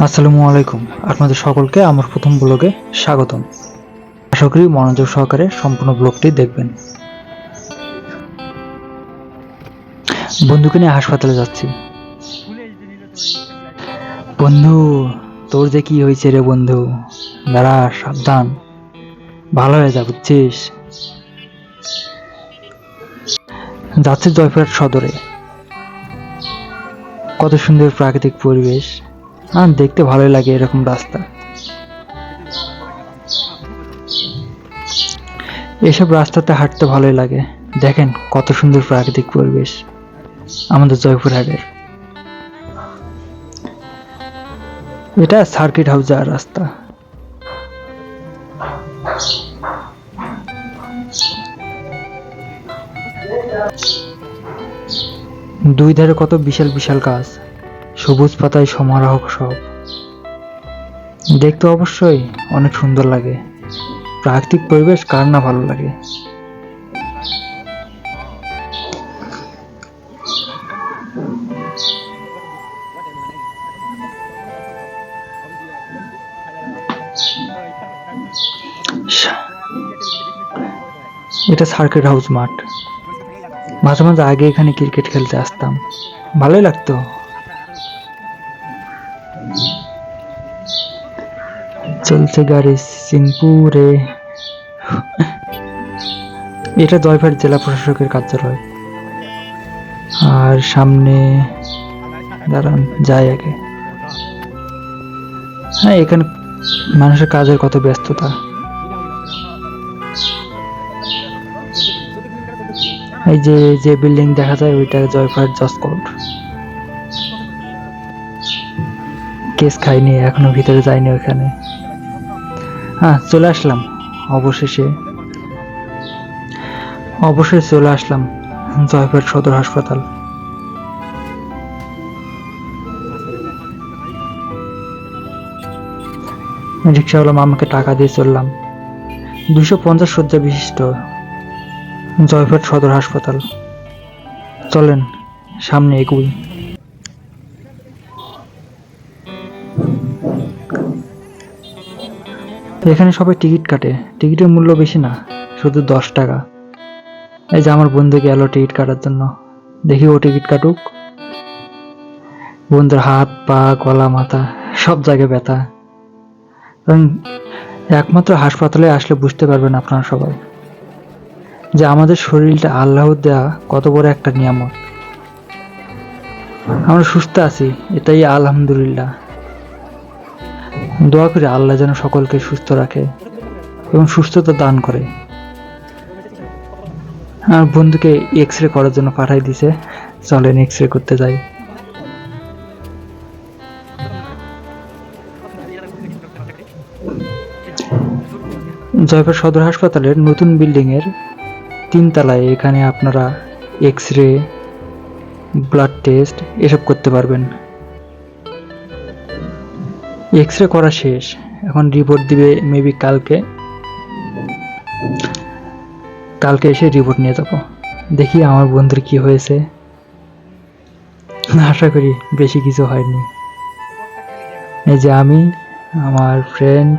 আসসালামু আলাইকুম। আপনাদের সকলকে আমার প্রথম ব্লগে স্বাগতম। আশা করি মনোযোগ সহকারে সম্পূর্ণ ব্লগটি দেখবেন। বন্ধুকে নিয়ে হাসপাতালে যাচ্ছি। বন্ধু, তোর যে কি হয়েছে রে বন্ধু? দাঁড়া, সাবধান, ভালো হয়ে যা, বুঝছিস? যাচ্ছে জয়পুরহাট সদরে। কত সুন্দর প্রাকৃতিক পরিবেশ, আর দেখতে ভালোই লাগে এরকম রাস্তা। এসব রাস্তাতে হাঁটতে ভালোই লাগে। দেখেন কত সুন্দর প্রাকৃতিক পরিবেশ আমাদের জয়পুরহাটের। এটা সার্কিট হাউস যাওয়ার রাস্তা। দুই ধারে কত বিশাল বিশাল গাছ, সবুজ পাতায় সমারোহ সব। দেখতে অবশ্যই অনেক সুন্দর লাগে। প্রাকৃতিক পরিবেশ কার না ভালো লাগে? এটা সার্কিট হাউস মাঠ। মাঝে মাঝে আগে এখানে ক্রিকেট খেলতে আসতাম, ভালোই লাগতো। চলছে গাড়ি সিংপুরে। এটা জয়পুরহাট জেলা প্রশাসকের কার্যালয়। আর সামনে দাঁড়ান, যাই আগে। হ্যাঁ, এখানে মানুষের কাজের কত ব্যস্ততা। এই যে যে বিল্ডিং দেখা যায় ওইটা জয়পুরহাট জজ কোর্ট। কেস খাইনি এখনো, ভিতরে যাইনি ওখানে। হ্যাঁ, চলে আসলাম অবশেষে। চলে আসলাম জয়পুরহাট সদর হাসপাতাল। রিক্সাওয়ালা মামাকে টাকা দিয়ে চললাম। 250 শয্যা বিশিষ্ট জয়পুরহাট সদর হাসপাতাল। চলেন সামনে এগুই। এখানে সবাই টিকিট কাটে। টিকিটের মূল্য বেশি না, শুধু 10 টাকা। এই যে আমার বন্ধু গেল টিকিট কাটার জন্য, দেখি ও টিকিট কাটুক। বন্ধুর হাত পা গলা মাথা সব জায়গায় ব্যথা। এবং একমাত্র হাসপাতালে আসলে বুঝতে পারবেন আপনারা সবাই যে আমাদের শরীরটা আল্লাহর দেয়া কত বড় একটা নিয়ামত। আমরা সুস্থ আছি, এটাই আলহামদুলিল্লাহ। দোয়া করি আল্লাহ যেন সকলকে সুস্থ রাখে এবং সুস্থতা দান করে। আমার বন্ধুকে এক্স রে করার জন্য পাঠাই দিছে। চলেন এক্স রে করতে যাই। জয়পুর সদর হাসপাতালের নতুন বিল্ডিং এর 3 তলায় এখানে আপনারা এক্স রে, ব্লাড টেস্ট এসব করতে পারবেন। এক্স রে করা শেষ, এখন রিপোর্ট দিবে মেবি কালকে এসে রিপোর্ট নিয়ে যাব। দেখি আমার বন্ধুর কি হয়েছে। আশা করি বেশি কিছু হয়নি। এই যে আমি, আমার ফ্রেন্ড।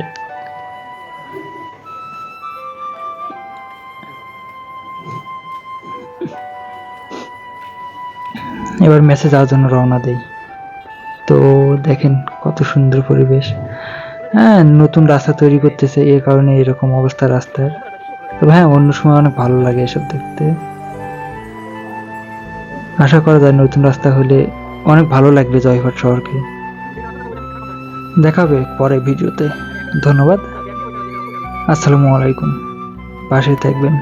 এবার মেসে যাওয়ার জন্য রওনা দেই। তো দেখেন কত সুন্দর পরিবেশ। হ্যাঁ, নতুন রাস্তা তৈরি করতেছে, এই কারণে এরকম অবস্থা রাস্তার। তবে হ্যাঁ, অন্য সময় অনেক ভালো লাগে এসব দেখতে। আশা করা যায় নতুন রাস্তা হলে অনেক ভালো লাগবে জয়পুরহাট শহরকে। দেখাবে পরে ভিডিওতে। ধন্যবাদ। আসসালামু আলাইকুম। পাশে থাকবেন।